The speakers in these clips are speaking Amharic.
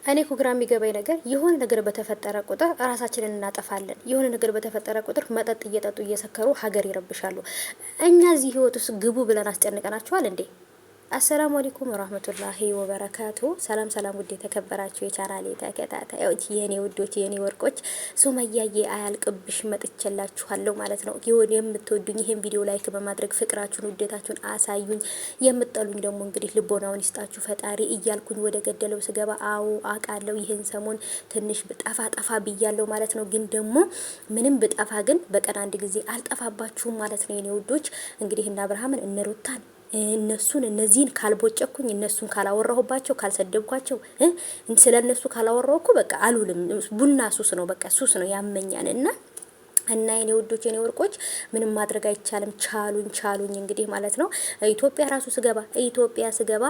እኔ እኮ ግራ የሚገባኝ ነገር የሆነ ነገር በተፈጠረ ቁጥር ራሳችንን እናጠፋለን። የሆነ ነገር በተፈጠረ ቁጥር መጠጥ እየጠጡ እየሰከሩ ሀገር ይረብሻሉ። እኛ እዚህ ህይወት ውስጥ ግቡ ብለን አስጨንቀናቸዋል እንዴ? አሰላሙ አለይኩም ወራህመቱላሂ ወበረካቱ። ሰላም ሰላም፣ ውድ የተከበራችሁ የቻናሌ ተከታታዮች የኔ ውዶች የኔ ወርቆች፣ ሱመያዬ አያልቅብሽ መጥቼላችኋለሁ ማለት ነው። ይሁን የምትወዱኝ ይሄን ቪዲዮ ላይክ በማድረግ ፍቅራችሁን ውዴታችሁን አሳዩኝ። የምትጠሉኝ ደግሞ እንግዲህ ልቦናውን ይስጣችሁ ፈጣሪ እያልኩኝ ወደ ገደለው ስገባ፣ አዎ አውቃለሁ ይሄን ሰሞን ትንሽ ጠፋ ብያለሁ ማለት ነው። ግን ደግሞ ምንም ብጠፋ ግን በቀን አንድ ጊዜ አልጠፋባችሁም ማለት ነው የኔ ውዶች። እንግዲህ እና አብርሃምን እነሩታን እነሱን እነዚህን ካልቦጨኩኝ እነሱን ካላወራሁባቸው ካልሰደብኳቸው ስለ እነሱ ካላወራሁ እኮ በቃ አሉልም። ቡና ሱስ ነው፣ በቃ ሱስ ነው ያመኛል። እና የኔ ውዶች የኔ ወርቆች ምንም ማድረግ አይቻልም። ቻሉኝ እንግዲህ ማለት ነው። ኢትዮጵያ ስገባ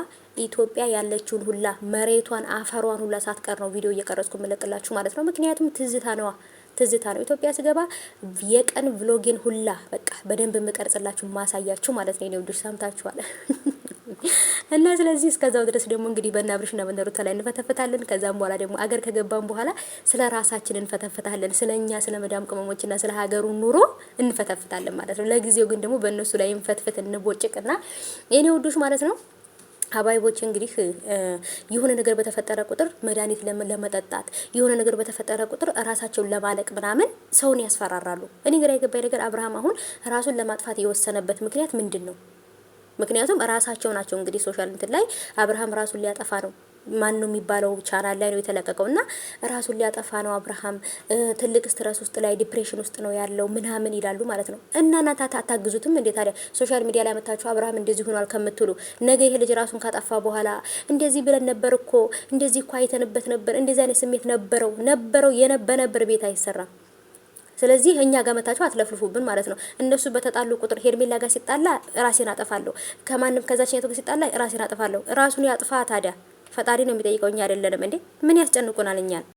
ኢትዮጵያ ያለችውን ሁላ መሬቷን አፈሯን ሁላ ሳትቀር ነው ቪዲዮ እየቀረጽኩ መለቅላችሁ ማለት ነው። ምክንያቱም ትዝታ ነው። ኢትዮጵያ ስገባ የቀን ቭሎጌን ሁላ በቃ በደንብ የምቀርጽላችሁ ማሳያችሁ ማለት ነው። የኔ ውዶች ሰምታችኋል። እና ስለዚህ እስከዛው ድረስ ደግሞ እንግዲህ በእናብርሽና በእነሩታ ላይ እንፈተፈታለን። ከዛም በኋላ ደግሞ አገር ከገባን በኋላ ስለ ራሳችን እንፈተፈታለን። ስለኛ ስለ መዳም ቅመሞችና ስለ ሀገሩ ኑሮ እንፈተፍታለን ማለት ነው። ለጊዜው ግን ደግሞ በእነሱ ላይ እንፈትፍት እንቦጭቅና የኔ ውዶች ማለት ነው። አባይቦች እንግዲህ የሆነ ነገር በተፈጠረ ቁጥር መድኃኒት ለመጠጣት የሆነ ነገር በተፈጠረ ቁጥር ራሳቸውን ለማለቅ ምናምን ሰውን ያስፈራራሉ። እኔ ግራ የገባኝ ነገር አብርሃም አሁን ራሱን ለማጥፋት የወሰነበት ምክንያት ምንድን ነው? ምክንያቱም ራሳቸው ናቸው እንግዲህ ሶሻል እንትን ላይ አብርሃም ራሱን ሊያጠፋ ነው ማን ነው የሚባለው ቻናል ላይ ነው የተለቀቀው። እና ራሱን ሊያጠፋ ነው አብርሃም ትልቅ ስትረስ ውስጥ ላይ ዲፕሬሽን ውስጥ ነው ያለው ምናምን ይላሉ ማለት ነው። እና እናንተ አታግዙትም እንዴ ታዲያ? ሶሻል ሚዲያ ላይ መታችሁ አብርሃም እንደዚህ ሆኗል ከምትሉ ነገ ይሄ ልጅ ራሱን ካጠፋ በኋላ እንደዚህ ብለን ነበር እኮ እንደዚህ እኮ አይተንበት ነበር እንደዚህ አይነት ስሜት ነበረው የነበረ ቤት አይሰራም። ስለዚህ እኛ ጋር መታችሁ አትለፍልፉብን ማለት ነው። እነሱ በተጣሉ ቁጥር ሄርሜላ ጋር ሲጣላ ራሴን አጠፋለሁ፣ ከማንም ከዛችን ጋር ሲጣላ ራሴን አጠፋለሁ። ራሱን ያጥፋ ታዲያ ፈጣሪ ነው የሚጠይቀው፣ እኛ አይደለንም እንዴ? ምን ያስጨንቁናል እኛን?